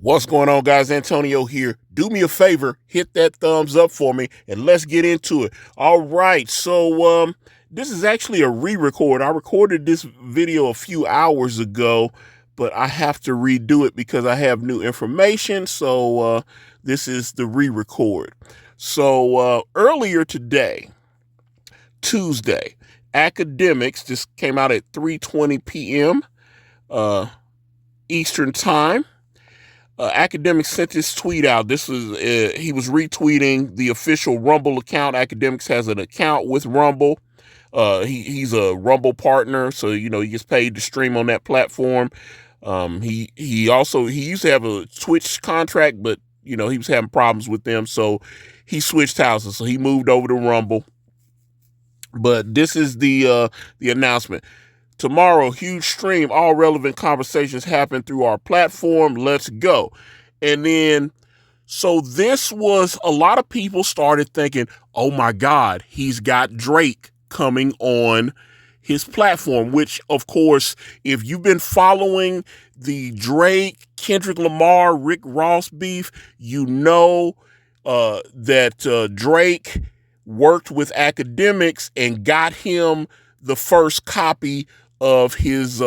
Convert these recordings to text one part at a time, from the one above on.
What's going on, guys? Antonio here. Do me a favor, hit that thumbs up for me, and let's get into it. All right, so this is actually a re-record. I recorded this video a few hours ago, but I have to redo it because I have new information. So this is the re-record. So earlier today, Tuesday, Akademiks, this came out at 3:20 p.m. Eastern Time. Akademiks sent this tweet out. This was he was retweeting the official Rumble account. Akademiks has an account with Rumble. He's a Rumble partner, so he gets paid to stream on that platform. He used to have a Twitch contract, but he was having problems with them, so he switched houses. So he moved over to Rumble. But this is the announcement. Tomorrow, huge stream, all relevant conversations happen through our platform. Let's go. And then, so this was, a lot of people started thinking, oh my God, he's got Drake coming on his platform, which of course, if you've been following the Drake, Kendrick Lamar, Rick Ross beef, you know that Drake worked with Akademiks and got him the first copy of his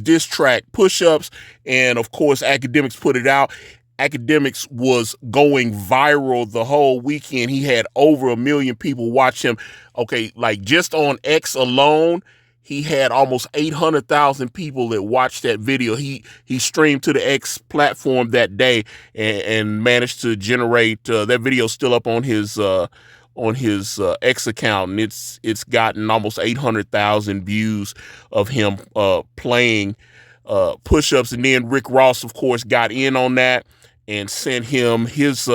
diss track Push-Ups, and of course Akademiks put it out. Akademiks was going viral the whole weekend. He had over 1 million people watch him. Okay, like just on X alone, he had almost 800,000 people that watched that video. He streamed to the X platform that day and managed to generate that video still up on his X account, and it's gotten almost 800,000 views of him playing push-ups. And then Rick Ross, of course, got in on that and sent him his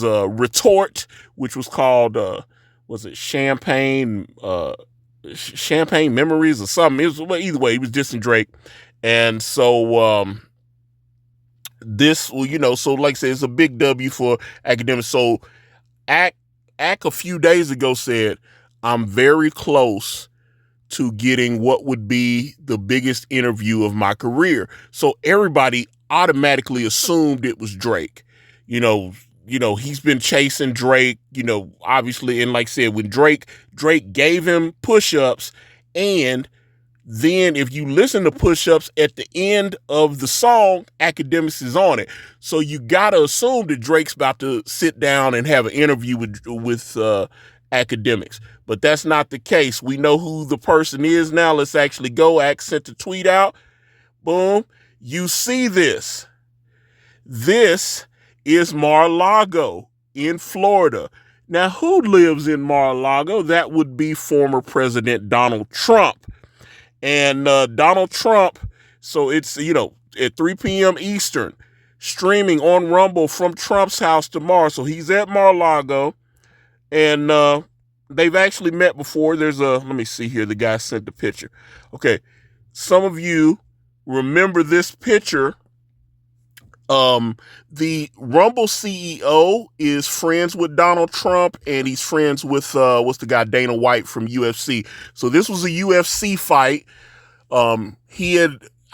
retort, which was called was it Champagne Memories or something. It was, either way, he was dissing Drake. And so this, so like I said, it's a big W for Akademiks. So Ak a few days ago said, I'm very close to getting what would be the biggest interview of my career. So everybody automatically assumed it was Drake. He's been chasing Drake, obviously. And like I said, when Drake gave him Push-Ups, and then if you listen to Push-Ups at the end of the song, Akademiks is on it. So you got to assume that Drake's about to sit down and have an interview with Akademiks. But that's not the case. We know who the person is now. Let's actually go. Ak sent the tweet out. Boom. You see this. This is Mar-A-Lago in Florida. Now, who lives in Mar-A-Lago? That would be former President Donald Trump. And Donald Trump, so it's, at 3 p.m. Eastern, streaming on Rumble from Trump's house tomorrow. So he's at Mar-a-Lago, and they've actually met before. Let me see here, the guy sent the picture. Okay, some of you remember this picture. The Rumble CEO is friends with Donald Trump, and he's friends with what's the guy, Dana White from UFC. So this was a UFC fight.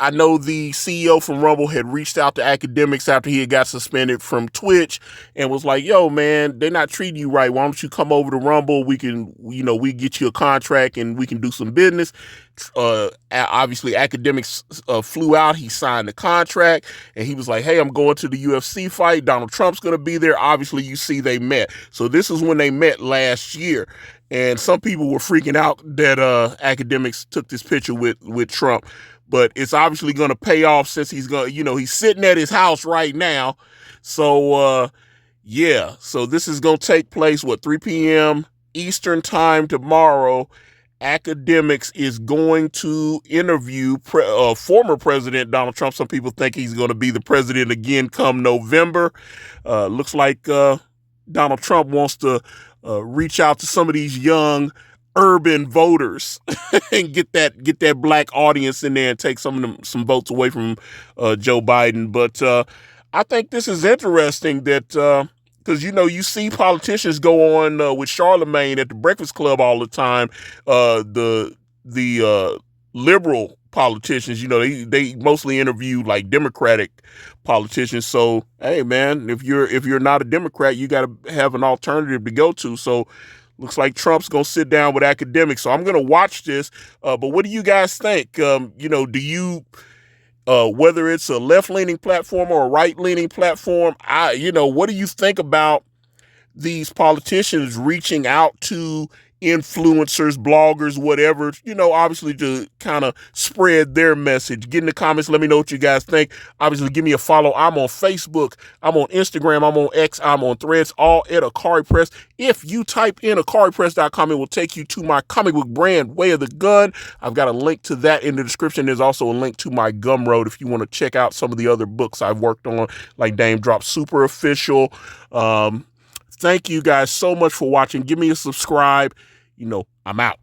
I know the CEO from Rumble had reached out to Akademiks after he had got suspended from Twitch and was like, yo, man, they're not treating you right. Why don't you come over to Rumble? We can, we get you a contract and we can do some business. Obviously Akademiks flew out. He signed the contract and he was like, hey, I'm going to the UFC fight. Donald Trump's going to be there. Obviously you see they met. So this is when they met last year. And some people were freaking out that Akademiks took this picture with Trump. But it's obviously going to pay off since he's going to, he's sitting at his house right now. So, yeah. So this is going to take place, 3 p.m. Eastern time tomorrow. Akademiks is going to interview former President Donald Trump. Some people think he's going to be the president again come November. Looks like Donald Trump wants to reach out to some of these young urban voters and get that black audience in there and take some votes away from Joe Biden. But I think this is interesting that because you see politicians go on with Charlemagne at the Breakfast Club all the time. The liberal politicians. You know, they mostly interview like Democratic politicians. So, hey man, if you're not a Democrat, you got to have an alternative to go to. So, looks like Trump's gonna sit down with academics. So I'm gonna watch this. But what do you guys think? You know, do you whether it's a left-leaning platform or a right-leaning platform, what do you think about these politicians reaching out to influencers, bloggers, whatever, obviously to kind of spread their message? Get in the comments. Let me know what you guys think. Obviously, give me a follow. I'm on Facebook. I'm on Instagram. I'm on X. I'm on Threads, all at Akari Press. If you type in akaripress.com, it will take you to my comic book brand, Way of the Gun. I've got a link to that in the description. There's also a link to my Gumroad if you want to check out some of the other books I've worked on, like Dame Drop Super Official. Thank you guys so much for watching. Give me a subscribe. I'm out.